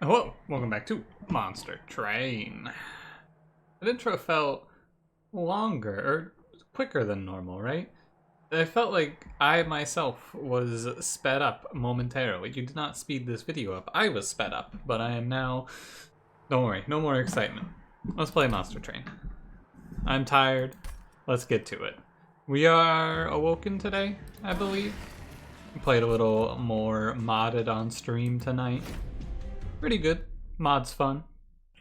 Hello, welcome back to Monster Train. The intro felt longer, or quicker than normal, right? I felt like I myself was sped up momentarily. You did not speed this video up. I was sped up, but I am now... Don't worry, no more excitement. Let's play Monster Train. I'm tired. Let's get to it. We are Awoken today, I believe. We played a little more modded on stream tonight. Pretty good. Mod's fun.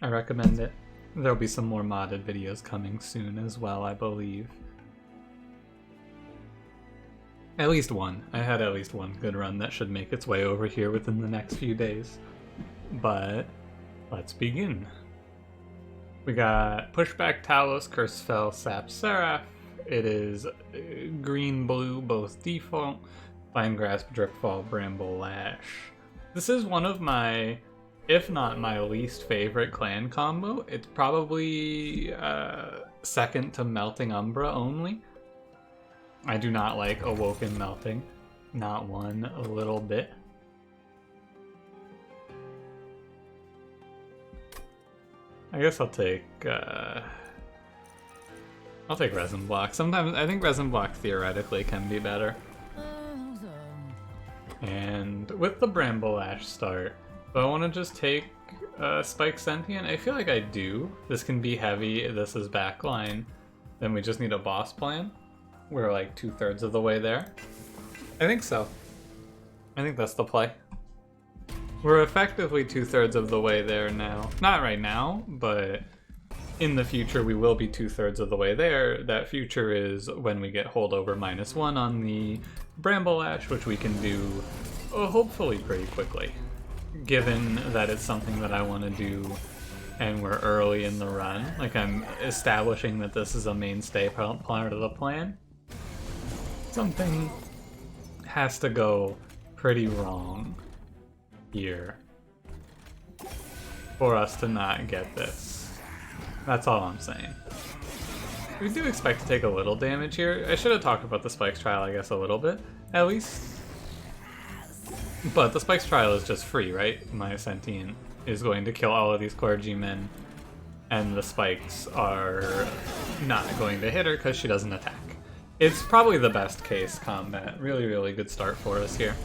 I recommend it. There'll be some more modded videos coming soon as well, I believe. At least one. I had at least one good run that should make its way over here within the next few days. But let's begin. We got Pushback Talos, Curse Fell, Sap Seraph. It is green, blue, both default. Vine Grasp, Dripfall, Bramble Lash. This is one of my, if not my least favorite clan combo. It's probably second to Melting Umbra only. I do not like Awoken Melting. Not one little bit. I guess I'll take Resin Block. Sometimes I think Resin Block theoretically can be better. And with the Bramble Lash start, do I want to just take Spike Sentient? I feel like I do. This can be heavy, this is backline. Then we just need a boss plan. We're like 2/3 of the way there. I think so. I think that's the play. We're effectively 2/3 of the way there now. Not right now, but in the future we will be 2/3 of the way there. That future is when we get holdover -1 on the Bramble Lash, which we can do hopefully pretty quickly, given that it's something that I want to do and we're early in the run. Like, I'm establishing that this is a mainstay part of the plan. Something has to go pretty wrong here for us to not get this. That's all I'm saying. We do expect to take a little damage here. I should have talked about the Spikes trial, I guess, a little bit, at least. But the Spikes trial is just free, right? My Sentient is going to kill all of these clergymen, and the Spikes are not going to hit her because she doesn't attack. It's probably the best case combat. Really, really good start for us here.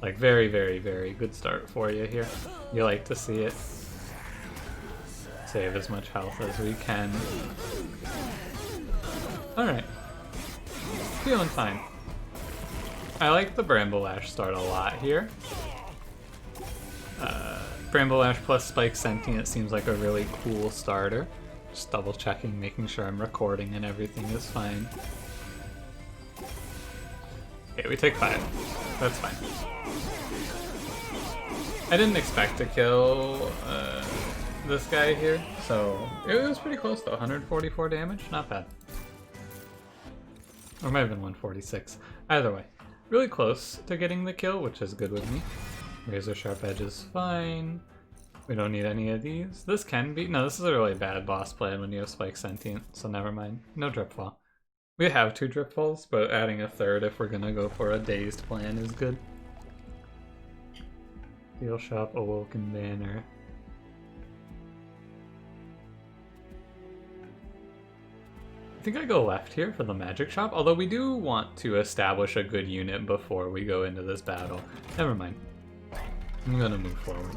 Like, very, very, very good start for you here. You like to see it. Save as much health as we can. Alright. Feeling fine. I like the Bramble Lash start a lot here. Bramble Lash plus Spike Sentient seems like a really cool starter. Just double checking, making sure I'm recording and everything is fine. Okay, we take 5. That's fine. I didn't expect to kill this guy here, so it was pretty close though. 144 damage, not bad. Or might have been 146. Either way, really close to getting the kill, which is good with me. Razor Sharp Edge is fine. We don't need any of these. This can be... No, this is a really bad boss plan when you have Spike Sentient, so never mind. No Dripfall. We have 2 Dripfalls, but adding a 3rd if we're gonna go for a dazed plan is good. Steel Shop, Awoken Banner. I think I go left here for the Magic Shop, although we do want to establish a good unit before we go into this battle. Never mind. I'm gonna move forward.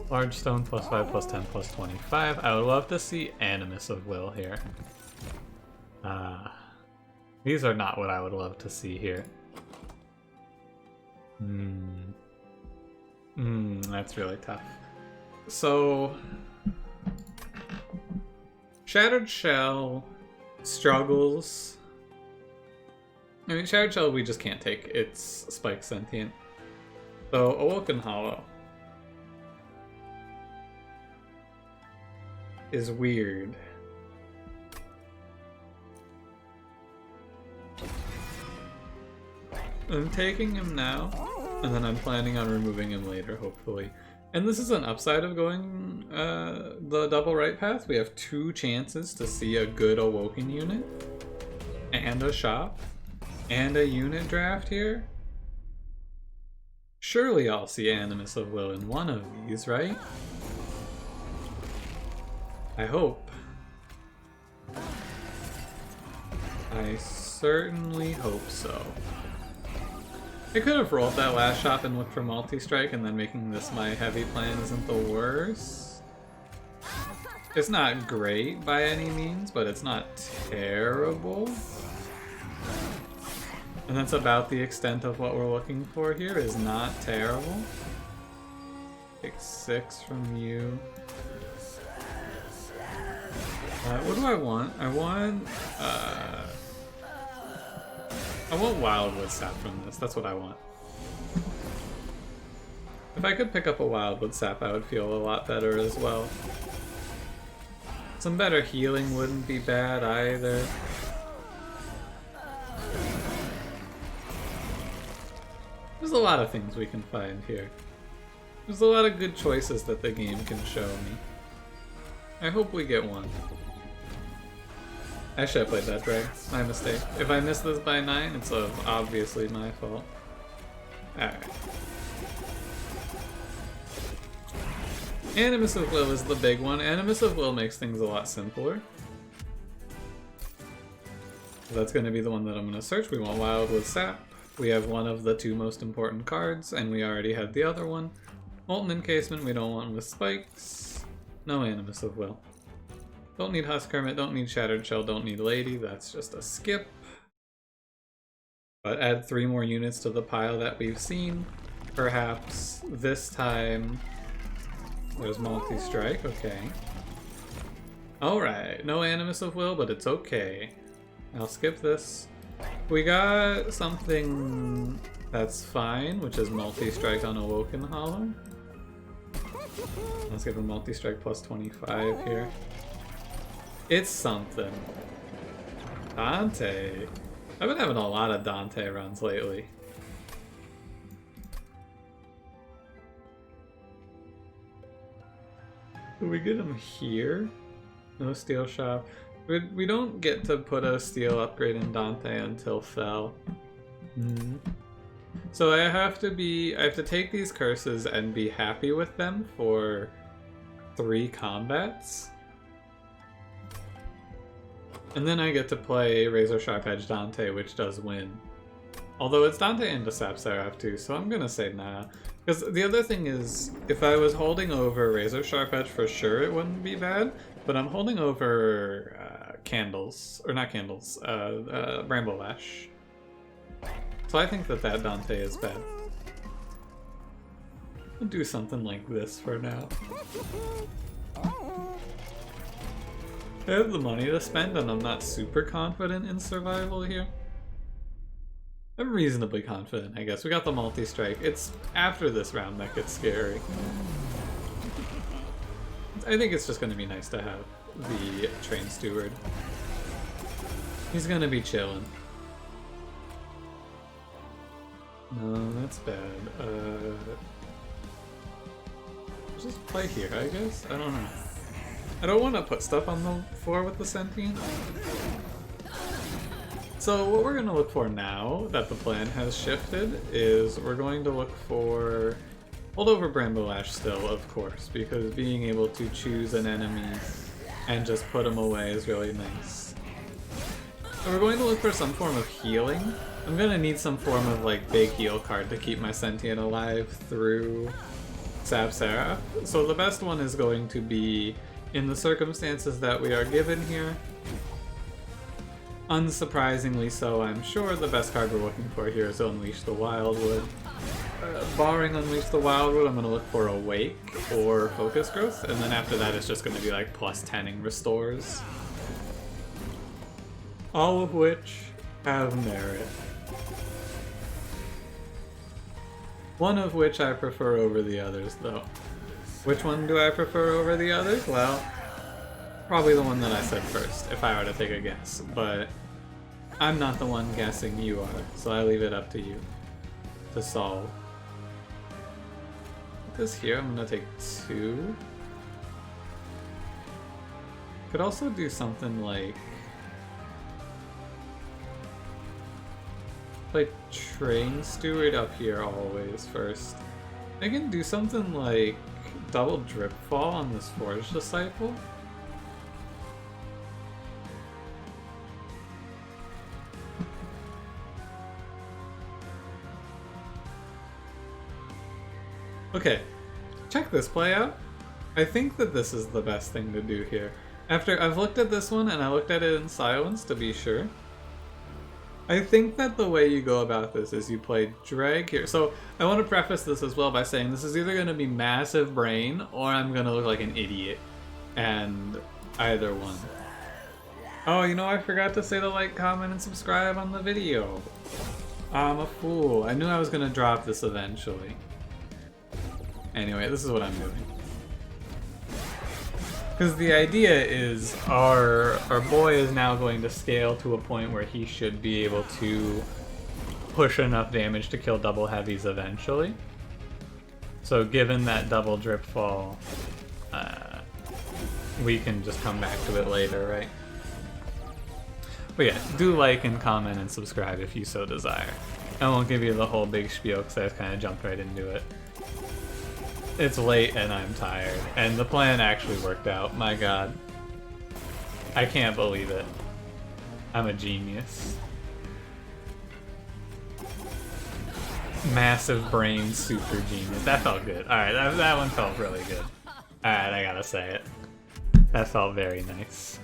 Large Stone +5, +10, +25. I would love to see Animus of Will here. These are not what I would love to see here. That's really tough. So, Shattered Shell struggles. I mean, Shattered Shell we just can't take. It's Spike Sentient. So, Awoken Hollow is weird. I'm taking him now, and then I'm planning on removing him later, hopefully. And this is an upside of going the double right path. We have 2 chances to see a good Awoken unit, and a shop, and a unit draft here. Surely I'll see Animus of Will in one of these, right? I hope. I certainly hope so. I could have rolled that last shot and looked for multi-strike, and then making this my heavy plan isn't the worst. It's not great by any means, but it's not terrible. And that's about the extent of what we're looking for here, is not terrible. Take 6 from you. What do I want? I want Wildwood Sap from this. That's what I want. If I could pick up a Wildwood Sap, I would feel a lot better as well. Some better healing wouldn't be bad either. There's a lot of things we can find here. There's a lot of good choices that the game can show me. I hope we get one. I should have played that drag. My mistake. If I miss this by 9, it's obviously my fault. Alright. Animus of Will is the big one. Animus of Will makes things a lot simpler. So that's going to be the one that I'm going to search. We want Wildwood Sap. We have one of the 2 most important cards, and we already had the other one. Molten Encasement, we don't want with spikes. No Animus of Will. Don't need Husk Hermit, don't need Shattered Shell, don't need Lady, that's just a skip. But add 3 more units to the pile that we've seen. Perhaps this time there's multi-strike, okay. Alright, no Animus of Will, but it's okay. I'll skip this. We got something that's fine, which is multi-strike on Awoken Hollow. Let's give a multi-strike plus 25 here. It's something. Dante. I've been having a lot of Dante runs lately. Do we get him here? No steel shop. We don't get to put a steel upgrade in Dante until Fell. So I have to take these curses and be happy with them for 3 combats. And then I get to play Razor Sharp Edge Dante, which does win. Although it's Dante into Sap Seraph too, so I'm gonna say nah. Because the other thing is, if I was holding over Razor Sharp Edge for sure it wouldn't be bad, but I'm holding over Candles, or not Candles, Bramble Lash. So I think that Dante is bad. I'll do something like this for now. I have the money to spend and I'm not super confident in survival here. I'm reasonably confident, I guess. We got the multi-strike. It's after this round that gets scary. I think it's just going to be nice to have the Train Steward. He's going to be chilling. No, that's bad. Just play here, I guess? I don't know. I don't want to put stuff on the floor with the Sentient. So what we're going to look for now that the plan has shifted is we're going to look for... Hold over Bramble Ash still, of course, because being able to choose an enemy and just put them away is really nice. So we're going to look for some form of healing. I'm going to need some form of like big heal card to keep my Sentient alive through Sap Seraph. So the best one is going to be, in the circumstances that we are given here, unsurprisingly so, I'm sure, the best card we're looking for here is Unleash the Wildwood. Barring Unleash the Wildwood, I'm going to look for Awake or Focus Growth, and then after that it's just going to be like plus 10ing restores. All of which have merit. One of which I prefer over the others, though. Which one do I prefer over the others? Well, probably the one that I said first, if I were to take a guess, but I'm not the one guessing, you are, so I leave it up to you to solve. This here, I'm gonna take 2. Could also do something like... Play Train Steward up here always first. I can do something like double drip fall on this Forge Disciple. Okay, check this play out. I think that this is the best thing to do here. After I've looked at this one and I looked at it in silence to be sure. I think that the way you go about this is you play drag here. So I want to preface this as well by saying this is either going to be massive brain or I'm going to look like an idiot. And either one. Oh, you know, I forgot to say to like, comment, and subscribe on the video. I'm a fool. I knew I was going to drop this eventually. Anyway, this is what I'm doing. Because the idea is our boy is now going to scale to a point where he should be able to push enough damage to kill double heavies eventually. So given that double drip fall, we can just come back to it later, right? But yeah, do like and comment and subscribe if you so desire. I won't give you the whole big spiel because I just kind of jumped right into it. It's late and I'm tired, and the plan actually worked out. My god. I can't believe it. I'm a genius. Massive brain super genius. That felt good. Alright, that one felt really good. Alright, I gotta say it. That felt very nice.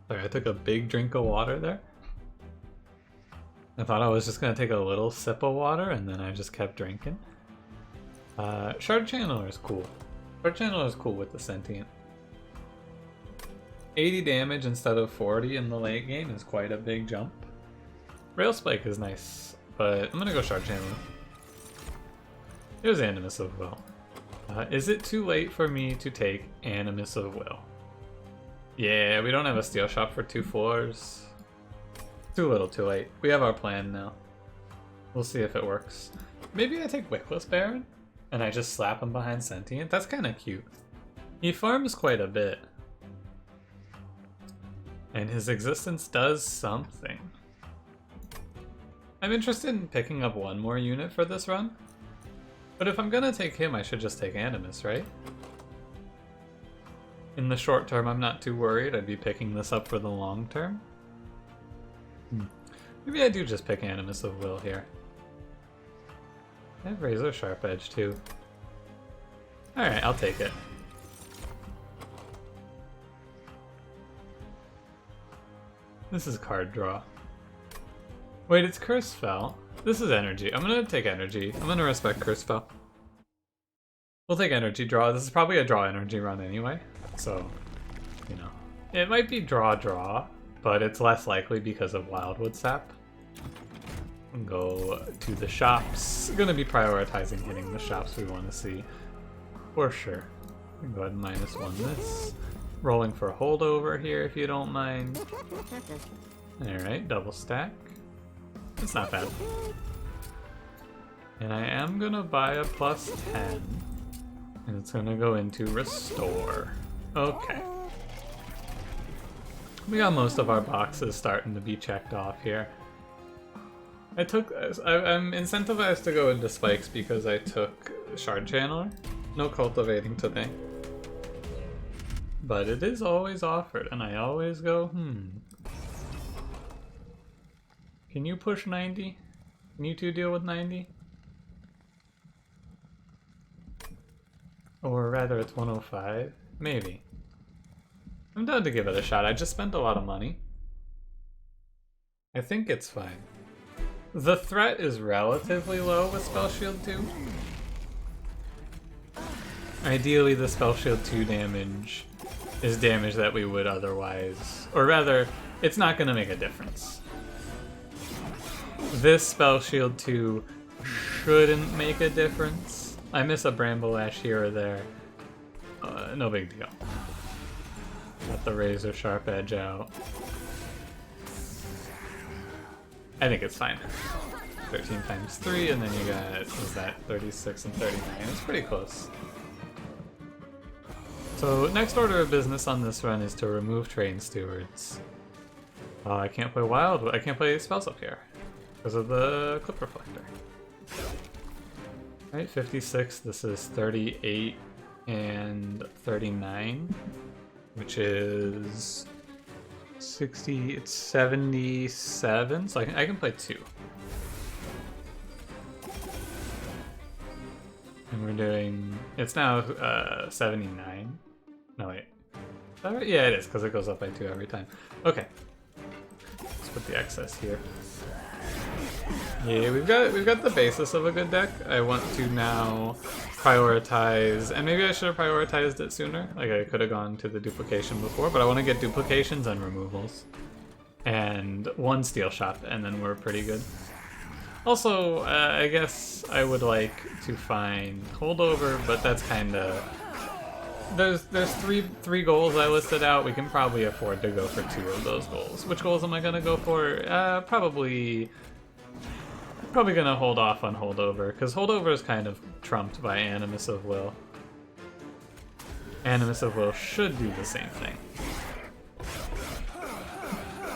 Sorry, I took a big drink of water there. I thought I was just gonna take a little sip of water and then I just kept drinking. Shard Channeler is cool. Shard Channeler is cool with the Sentient. 80 damage instead of 40 in the late game is quite a big jump. Rail Spike is nice, but I'm gonna go Shard Channeler. Here's Animus of Will. Is it too late for me to take Animus of Will? Yeah, we don't have a steel shop for 2 floors. Too little too late. We have our plan now. We'll see if it works. Maybe I take Wickless Baron and I just slap him behind Sentient. That's kind of cute. He farms quite a bit. And his existence does something. I'm interested in picking up one more unit for this run. But if I'm gonna take him, I should just take Animus, right? In the short term, I'm not too worried. I'd be picking this up for the long term. Maybe I do just pick Animus of Will here. I have Razor Sharp Edge too. Alright, I'll take it. This is card draw. Wait, it's Curse Spell. This is energy. I'm gonna take energy. I'm gonna respect Curse Spell. We'll take energy draw. This is probably a draw energy run anyway. So, you know. It might be draw, but it's less likely because of Wildwood Sap. Go to the shops. Gonna be prioritizing hitting the shops we want to see. For sure. Go ahead and -1 this. Rolling for a holdover here if you don't mind. Alright, double stack. It's not bad. And I am gonna buy a +10. And it's gonna go into Restore. Okay. We got most of our boxes starting to be checked off here. I'm incentivized to go into spikes because I took Shard Channeler. No cultivating today. But it is always offered, and I always go, Can you push 90? Can you two deal with 90? Or rather, it's 105? Maybe. I'm down to give it a shot. I just spent a lot of money. I think it's fine. The threat is relatively low with Spell Shield 2. Ideally, the Spell Shield 2 damage is damage that we would otherwise... Or rather, it's not going to make a difference. This Spell Shield 2 shouldn't make a difference. I miss a Bramble Ash here or there. No big deal. Got the Razor Sharp Edge out. I think it's fine. 13 times 3, and then you got, what was that, 36 and 39. It's pretty close. So next order of business on this run is to remove train stewards. I can't play wild. I can't play spells up here because of the clip reflector. All right, 56. This is 38 and 39, which is 60. It's 77. So I can play 2. And we're doing. It's now 79. No wait. Is that right? Yeah, it is because it goes up by 2 every time. Okay. Let's put the excess here. Yeah, we've got the basis of a good deck. I want to now prioritize, and maybe I should have prioritized it sooner. Like I could have gone to the duplication before, but I want to get duplications and removals. And 1 steel shot, and then we're pretty good. Also, I guess I would like to find holdover, but that's kind of... There's three goals I listed out. We can probably afford to go for 2 of those goals. Which goals am I going to go for? Probably going to hold off on holdover, because holdover is kind of trumped by Animus of Will. Animus of Will should do the same thing.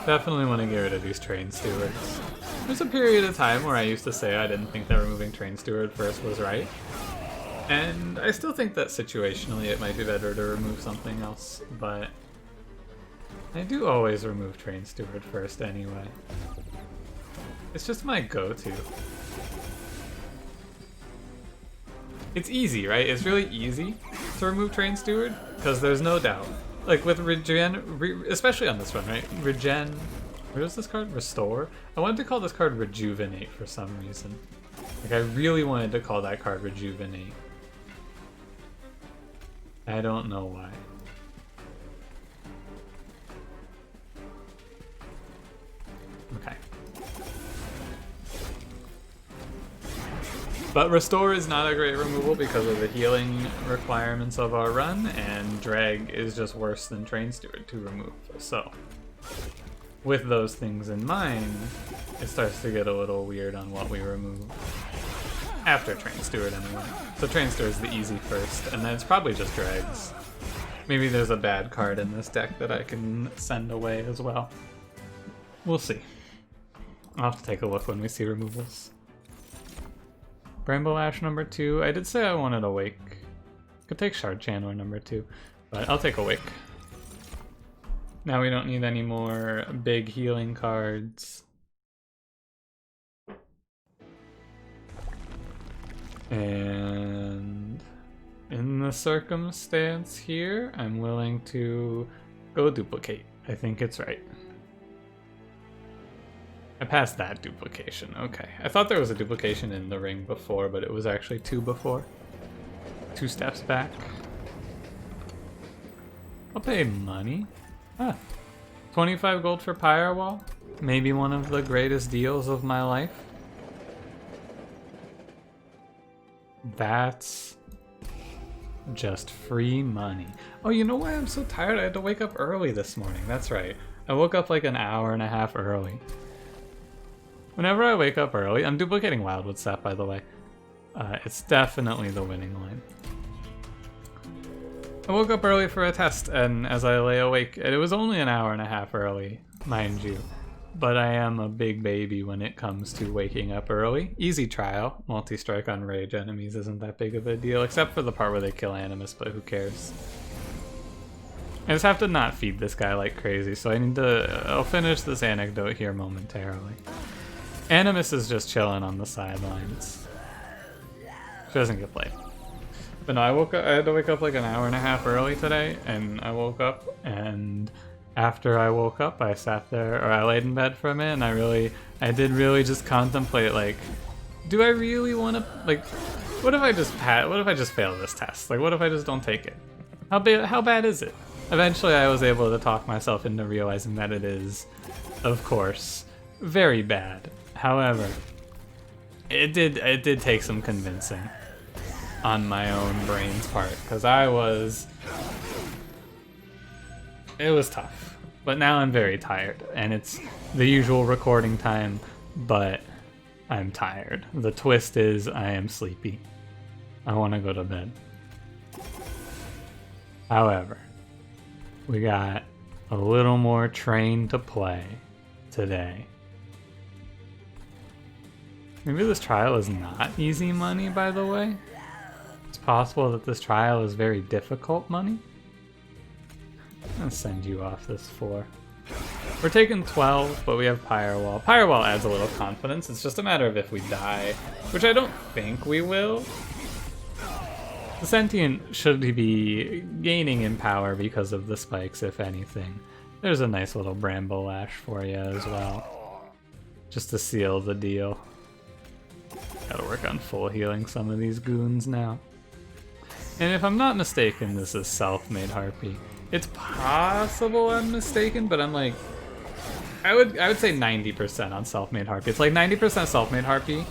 Definitely want to get rid of these train stewards. There's a period of time where I used to say I didn't think that removing train steward first was right. And I still think that situationally it might be better to remove something else, but I do always remove train steward first anyway. It's just my go-to. It's easy, right? It's really easy to remove train steward because there's no doubt. Like with especially on this one, right? Regen. What is this card? Restore? I wanted to call this card Rejuvenate for some reason. Like I really wanted to call that card Rejuvenate. I don't know why. Okay. But Restore is not a great removal because of the healing requirements of our run, and Drag is just worse than Train Steward to remove. So, with those things in mind, it starts to get a little weird on what we remove. After Train Steward, anyway. So Train Steward is the easy first, and then it's probably just Drags. Maybe there's a bad card in this deck that I can send away as well. We'll see. I'll have to take a look when we see removals. Bramble Ash number 2. I did say I wanted Awake. Could take Shard Channeler number 2, but I'll take Awake. Now we don't need any more big healing cards. And in the circumstance here, I'm willing to go duplicate. I think it's right. I passed that duplication. Okay. I thought there was a duplication in the ring before, but it was actually 2 before. 2 steps back. I'll pay money. 25 gold for Pyre Wall. Maybe one of the greatest deals of my life. That's just free money. Oh, you know why I'm so tired? I had to wake up early this morning. That's right. I woke up like an hour and a half early. Whenever I wake up early, I'm duplicating Wildwood Sap, by the way. It's definitely the winning line. I woke up early for a test, and as I lay awake, it was only an hour and a half early, mind you. But I am a big baby when it comes to waking up early. Easy trial. Multi-strike on rage enemies isn't that big of a deal, except for the part where they kill Animus, but who cares? I just have to not feed this guy like crazy, so I need to... I'll finish this anecdote here momentarily. Animus is just chilling on the sidelines. She doesn't get played. But no, I had to wake up like an hour and a half early today, and I woke up, and after I woke up, I sat there, or I laid in bed for a minute, and I did really just contemplate, like, do I really want to, like, what if I just fail this test? Like, what if I just don't take it? How bad is it? Eventually, I was able to talk myself into realizing that it is, of course, very bad. However, it did take some convincing on my own brain's part, because it was tough. But now I'm very tired, and it's the usual recording time, but I'm tired. The twist is I am sleepy. I want to go to bed. However, we got a little more train to play today. Maybe this trial is not easy money, by the way. It's possible that this trial is very difficult money. I'm gonna send you off this 4. We're taking 12, but we have Firewall. Firewall adds a little confidence. It's just a matter of if we die, which I don't think we will. The Sentient should be gaining in power because of the spikes, if anything. There's a nice little Bramble Lash for you as well, just to seal the deal. Gotta work on full healing some of these goons now. And if I'm not mistaken, this is Self-Made Harpy. It's possible I'm mistaken, but I'm like, I would say 90% on Self-Made Harpy. It's like 90% Self-Made Harpy.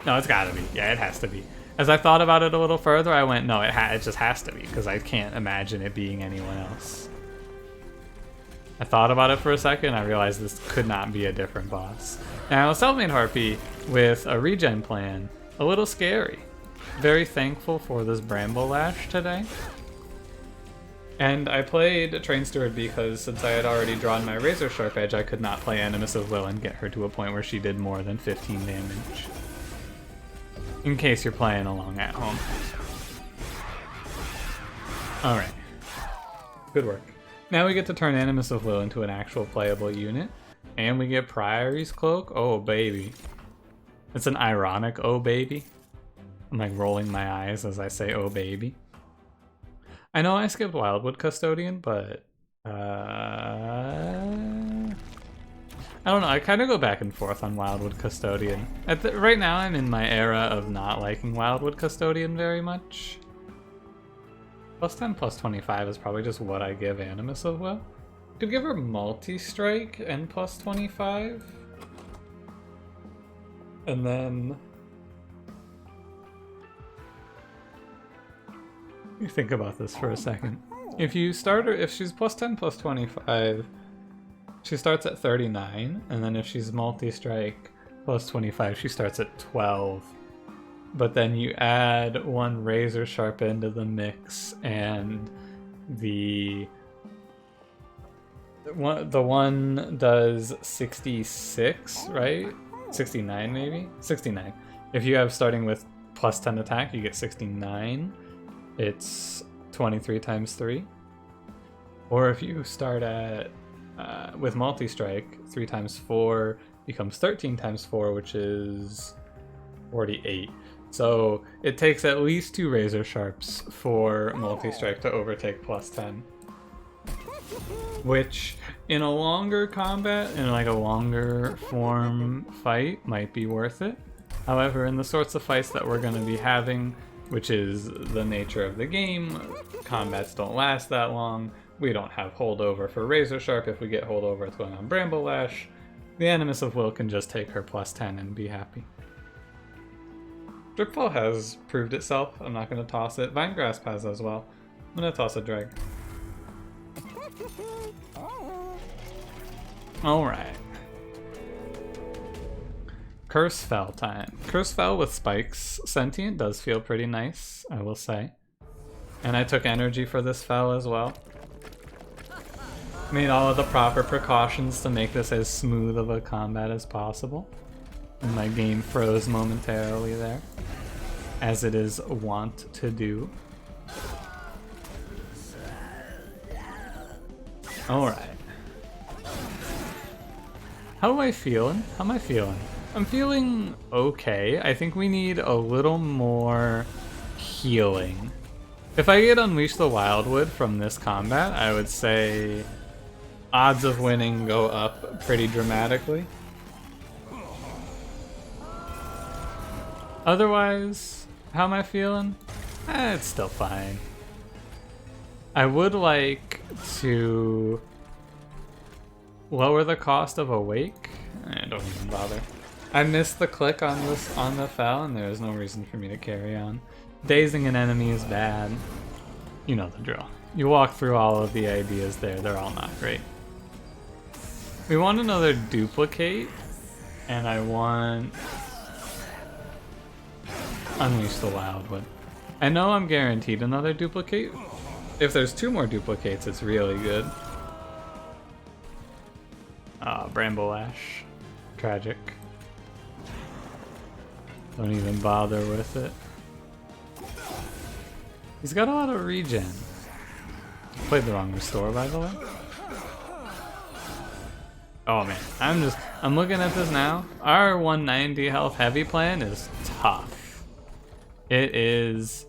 No, it's gotta be. Yeah, it has to be. As I thought about it a little further, I went, no, it just has to be, because I can't imagine it being anyone else. I thought about it for a second, I realized this could not be a different boss. Now, Self-Made Harpy with a regen plan, a little scary. Very thankful for this Bramble Lash today. And I played Train Steward because since I had already drawn my Razor Sharp Edge, I could not play Animus of Will and get her to a point where she did more than 15 damage. In case you're playing along at home. Alright. Good work. Now we get to turn Animus of Will into an actual playable unit. And we get Priory's Cloak. Oh, baby. It's an ironic oh, baby. I'm like rolling my eyes as I say oh, baby. I know I skipped Wildwood Custodian, but... I don't know, I kind of go back and forth on Wildwood Custodian. Right now I'm in my era of not liking Wildwood Custodian very much. Plus 10, plus 25 is probably just what I give Animus of Will. Could give her Multi-Strike and plus 25. And then... you think about this for a second. If you start her, if she's plus 10, plus 25, she starts at 39, and then if she's multi-strike plus 25, she starts at 12. But then you add one Razor Sharp into the mix, and the one does 66, right? 69 maybe? 69. If you have starting with plus 10 attack, you get 69. It's 23 times 3. Or if you start at with multi-strike, 3 times 4 becomes 13 times 4, which is 48. So it takes at least 2 Razor Sharps for multi-strike to overtake plus 10. Which, in a longer combat, in like a longer form fight, might be worth it. However, in the sorts of fights that we're going to be having, which is the nature of the game, combats don't last that long. We don't have holdover for Razor Sharp. If we get holdover, it's going on Bramble Lash. The Animus of Will can just take her plus 10 and be happy. Dripfall has proved itself. I'm not going to toss it. Vinegrasp has as well. I'm going to toss a Dreg. Alright. Curse Fell time. Curse Fell with Spikes Sentient does feel pretty nice, I will say. And I took energy for this Fell as well. Made all of the proper precautions to make this as smooth of a combat as possible. And my game froze momentarily there, as it is wont to do. Alright. How am I feeling? How am I feeling? I'm feeling okay. I think we need a little more healing. If I get Unleash the Wildwood from this combat, I would say odds of winning go up pretty dramatically. Otherwise, how am I feeling? It's still fine. I would like to lower the cost of Awake. Don't even bother. I missed the click on the Fell, and there is no reason for me to carry on. Dazing an enemy is bad. You know the drill. You walk through all of the ideas there, they're all not great. We want another Duplicate, and I want Unleash the Wildwood. I know I'm guaranteed another Duplicate If there's 2 more duplicates, it's really good. Ah, Bramble Ash. Tragic. Don't even bother with it. He's got a lot of regen. Played the wrong restore, by the way. Oh man, I'm looking at this now. Our 190 health heavy plan is tough. It is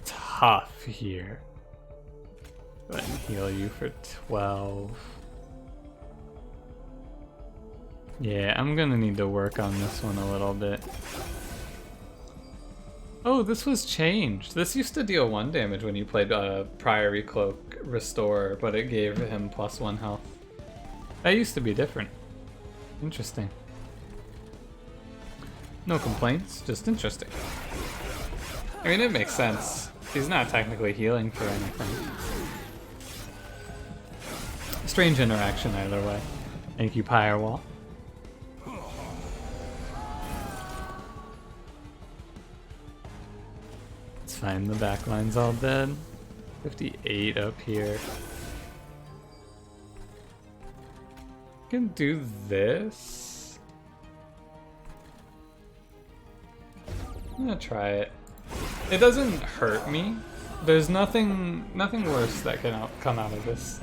tough here. Go ahead and heal you for 12. Yeah, I'm gonna need to work on this one a little bit. Oh, this was changed. This used to deal 1 damage when you played Priory Cloak Restore, but it gave him +1 health. That used to be different. Interesting. No complaints, just interesting. I mean, it makes sense. He's not technically healing for anything. Strange interaction either way. Thank you, Firewall. It's fine, the backline's all dead. 58 up here. Can do this. I'm gonna try it. It doesn't hurt me. There's nothing worse that can come out of this.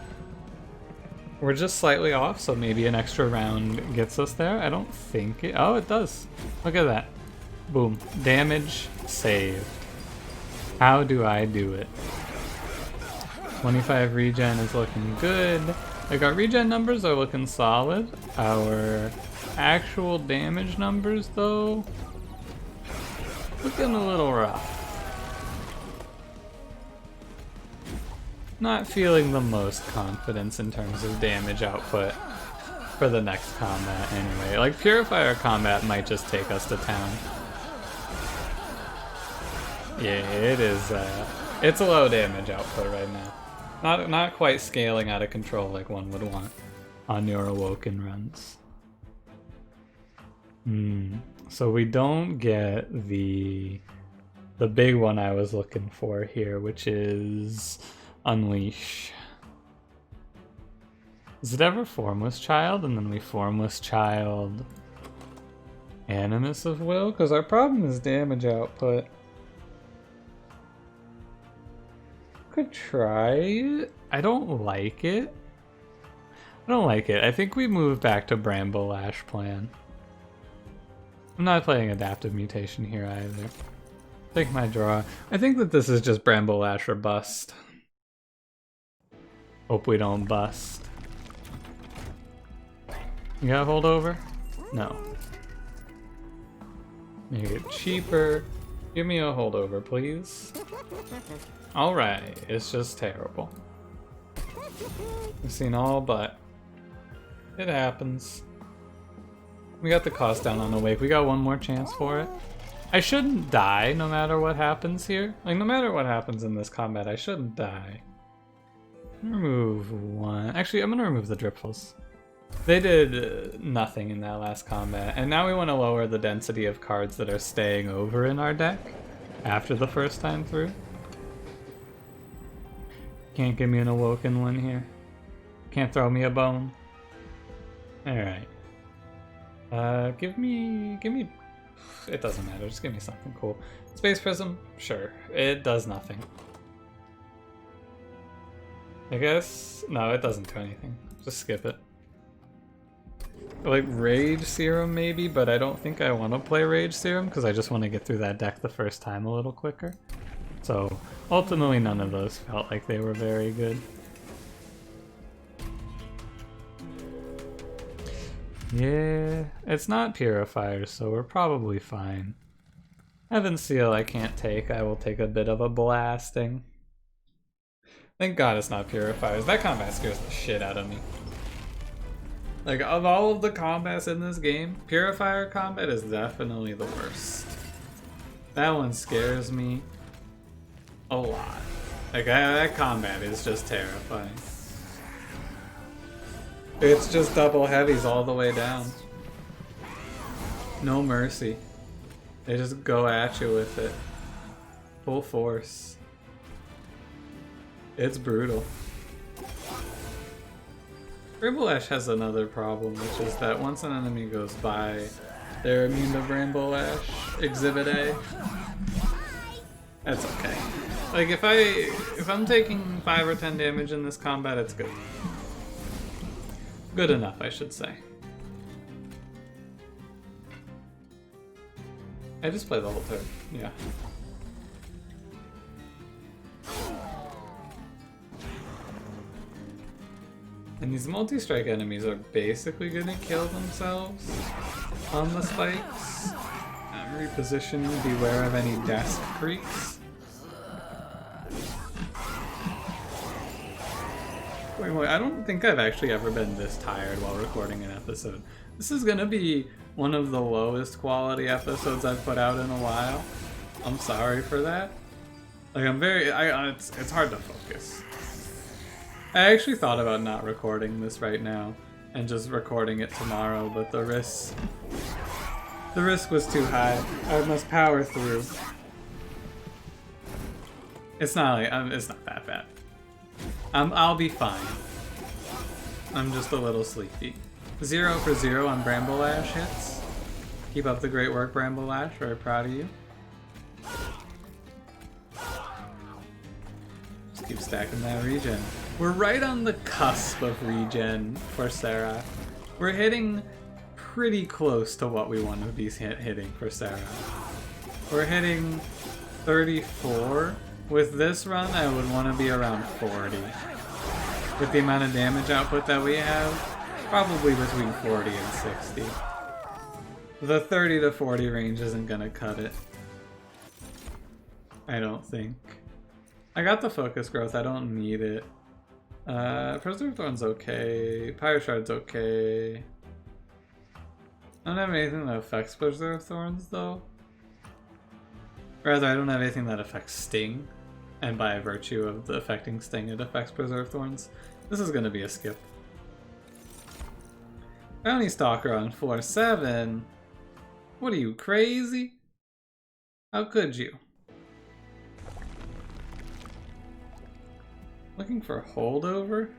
We're just slightly off, so maybe an extra round gets us there. I don't think it. Oh, it does. Look at that. Boom. Damage saved. How do I do it? 25 regen is looking good. Like, our regen numbers are looking solid. Our actual damage numbers, though, looking a little rough. Not feeling the most confidence in terms of damage output for the next combat anyway. Like, Purifier combat might just take us to town. Yeah, it is, it's a low damage output right now. Not quite scaling out of control like one would want on your Awoken runs. So we don't get the big one I was looking for here, which is Unleash. Is it ever Formless Child? And then we Formless Child Animus of Will? Because our problem is damage output. Could try it. I don't like it. I think we move back to Bramble Lash plan. I'm not playing Adaptive Mutation here either. Take my draw. I think that this is just Bramble Lash or bust. Hope we don't bust. You got a holdover? No. Make it cheaper. Give me a holdover, please. Alright, it's just terrible. We've seen all but. It happens. We got the cost down on Awake. We got one more chance for it. I shouldn't die no matter what happens here. Like, no matter what happens in this combat, I shouldn't die. Remove one. Actually, I'm gonna remove the Dripfuls. They did nothing in that last combat, and now we want to lower the density of cards that are staying over in our deck after the first time through. Can't give me an Awoken one here. Can't throw me a bone. Alright. Give me... It doesn't matter, just give me something cool. Space Prism? Sure. It does nothing. I guess... No, it doesn't do anything. Just skip it. Like Rage Serum maybe, but I don't think I want to play Rage Serum because I just want to get through that deck the first time a little quicker. So ultimately none of those felt like they were very good. Yeah, it's not Purifiers, so we're probably fine. Heaven Seal I can't take. I will take a bit of a blasting. Thank God it's not Purifiers. That combat scares the shit out of me. Like, of all of the combats in this game, Purifier combat is definitely the worst. That one scares me a lot. Like, that combat is just terrifying. It's just double heavies all the way down. No mercy. They just go at you with it. Full force. It's brutal. Bramble Ash has another problem, which is that once an enemy goes by, they're immune to Bramble Ash, Exhibit A. That's okay. Like if I'm taking 5 or 10 damage in this combat, it's good. Good enough, I should say. I just play the whole turn, yeah. And these multi-strike enemies are basically gonna kill themselves on the spikes. Reposition, beware of any desk creeps. Wait, I don't think I've actually ever been this tired while recording an episode. This is gonna be one of the lowest quality episodes I've put out in a while. I'm sorry for that. Like it's hard to focus. I actually thought about not recording this right now and just recording it tomorrow, but the risk was too high. I must power through. It's not that bad. I'll be fine. I'm just a little sleepy. 0 for 0 on Bramble Ash hits. Keep up the great work, Bramble Ash. Very proud of you. Just keep stacking that regen. We're right on the cusp of regen for Sarah. We're hitting pretty close to what we want to be hitting for Sarah. We're hitting 34. With this run, I would want to be around 40. With the amount of damage output that we have, probably between 40 and 60. The 30 to 40 range isn't gonna cut it. I don't think. I got the focus growth, I don't need it. Preserve Thorn's okay. Pyre Shard's okay. I don't have anything that affects Preserve Thorns though. Rather, I don't have anything that affects Sting. And by virtue of the affecting Sting, it affects Preserve Thorns. This is gonna be a skip. Bounty Stalker on 4/7. What are you, crazy? How could you? Looking for holdover?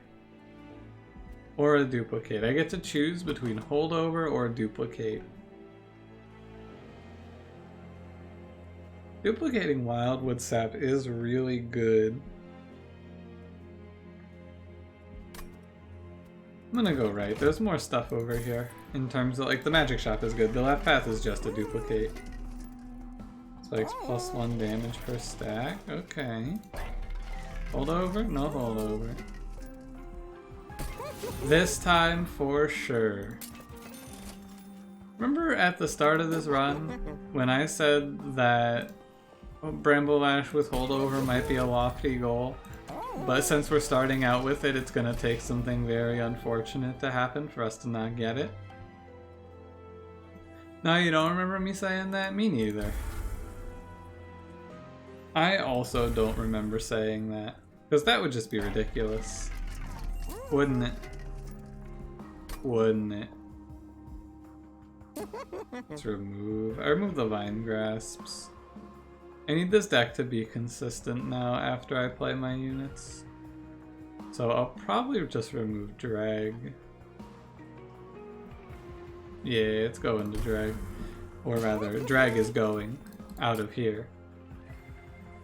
Or a duplicate. I get to choose between holdover or duplicate. Duplicating Wildwood Sap is really good. I'm gonna go right. There's more stuff over here. In terms of, like, the magic shop is good. The left path is just a duplicate. Spikes +1 damage per stack. Okay. Holdover? No holdover. This time for sure. Remember at the start of this run when I said that Bramble Ash with holdover might be a lofty goal? But since we're starting out with it, it's gonna take something very unfortunate to happen for us to not get it. No, you don't remember me saying that? Me neither. I also don't remember saying that. Because that would just be ridiculous. Wouldn't it? Wouldn't it? Let's remove... I removed the Vine Grasps. I need this deck to be consistent now after I play my units. So I'll probably just remove Drag. Yeah, it's going to Drag. Or rather, Drag is going out of here.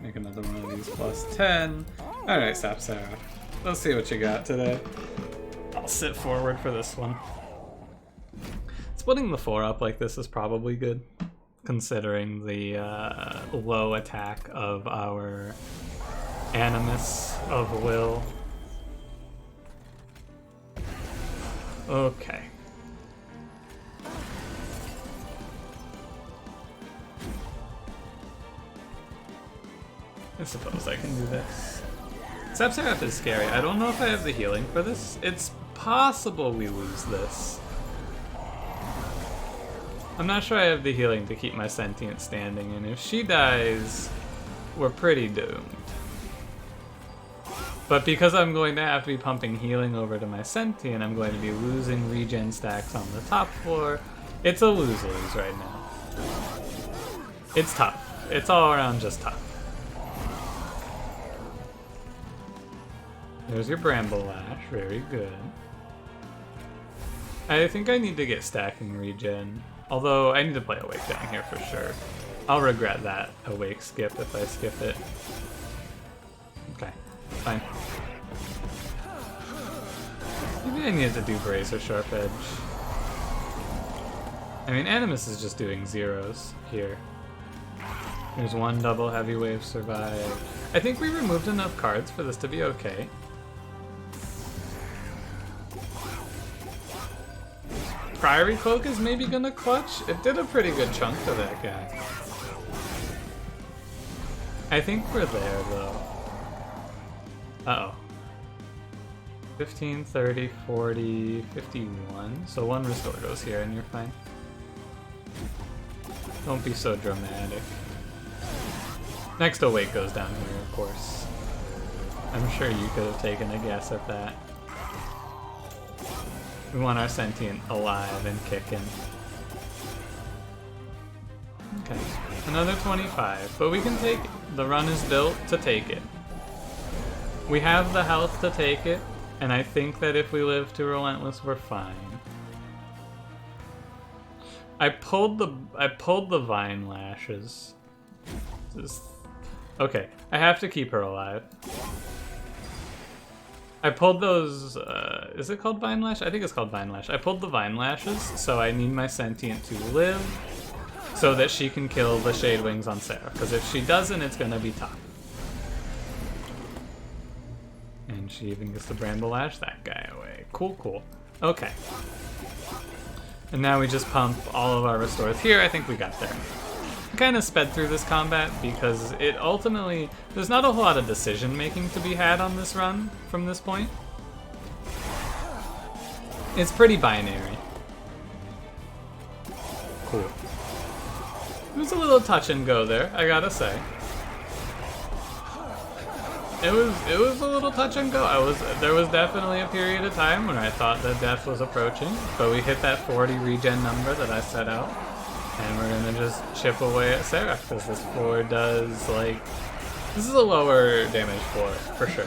Make another one of these +10. Alright, Sapsara. Let's see what you got today. I'll sit forward for this one. Splitting the 4 up like this is probably good, considering the low attack of our Animus of Will. Okay. I suppose I can do this. Sapsaraf is scary. I don't know if I have the healing for this. It's possible we lose this. I'm not sure I have the healing to keep my sentient standing, and if she dies, we're pretty doomed. But because I'm going to have to be pumping healing over to my sentient, I'm going to be losing regen stacks on the top floor. It's a lose-lose right now. It's tough. It's all around just tough. There's your Bramble Lash, very good. I think I need to get stacking regen, although I need to play Awake down here for sure. I'll regret that Awake skip if I skip it. Okay, fine. Maybe I needed to do Razor Sharp Edge. I mean, Animus is just doing zeros here. There's one double heavy wave survive. I think we removed enough cards for this to be okay. Priory Cloak is maybe gonna clutch. It did a pretty good chunk to that guy. I think we're there though. Uh-oh. 15, 30, 40, 51. So one restore goes here and you're fine. Don't be so dramatic. Next Awake goes down here, of course. I'm sure you could have taken a guess at that. We want our Sentient alive and kicking. Okay, another 25, but we can take it. The run is built to take it. We have the health to take it, and I think that if we live to Relentless, we're fine. I pulled the Vine Lashes. Okay, I have to keep her alive. I pulled those, is it called Vine Lash? I think it's called Vine Lash. I pulled the Vine Lashes, so I need my Sentient to live so that she can kill the Shade Wings on Sarah, because if she doesn't, it's gonna be tough. And she even gets the Bramble Lash that guy away. Cool, cool. Okay. And now we just pump all of our restores here. I think we got there. I kind of sped through this combat because it ultimately, there's not a whole lot of decision making to be had on this run from this point. It's pretty binary. Cool. It was a little touch and go there, I gotta say. It was a little touch and go. There was definitely a period of time when I thought that death was approaching, but we hit that 40 regen number that I set out. And we're gonna just chip away at Sarah, because this floor does, like... This is a lower damage floor, for sure.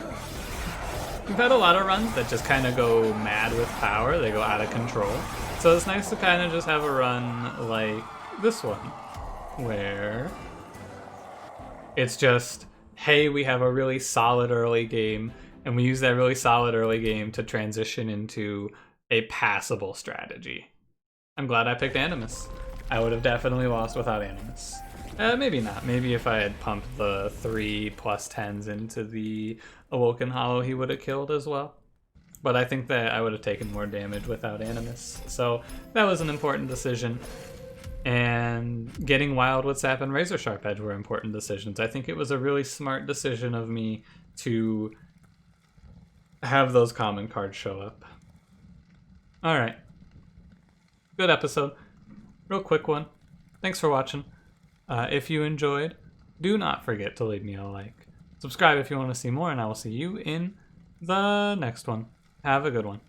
We've had a lot of runs that just kind of go mad with power, they go out of control. So it's nice to kind of just have a run like this one, where it's just, hey, we have a really solid early game, and we use that really solid early game to transition into a passable strategy. I'm glad I picked Animus. I would have definitely lost without Animus. Maybe not. Maybe if I had pumped the 3 plus 10s into the Awoken Hollow, he would have killed as well. But I think that I would have taken more damage without Animus. So that was an important decision. And getting Wild with Sap and Razor Sharp Edge were important decisions. I think it was a really smart decision of me to have those common cards show up. Alright. Good episode. Real quick one. Thanks for watching. If you enjoyed, do not forget to leave me a like. Subscribe if you want to see more, and I will see you in the next one. Have a good one.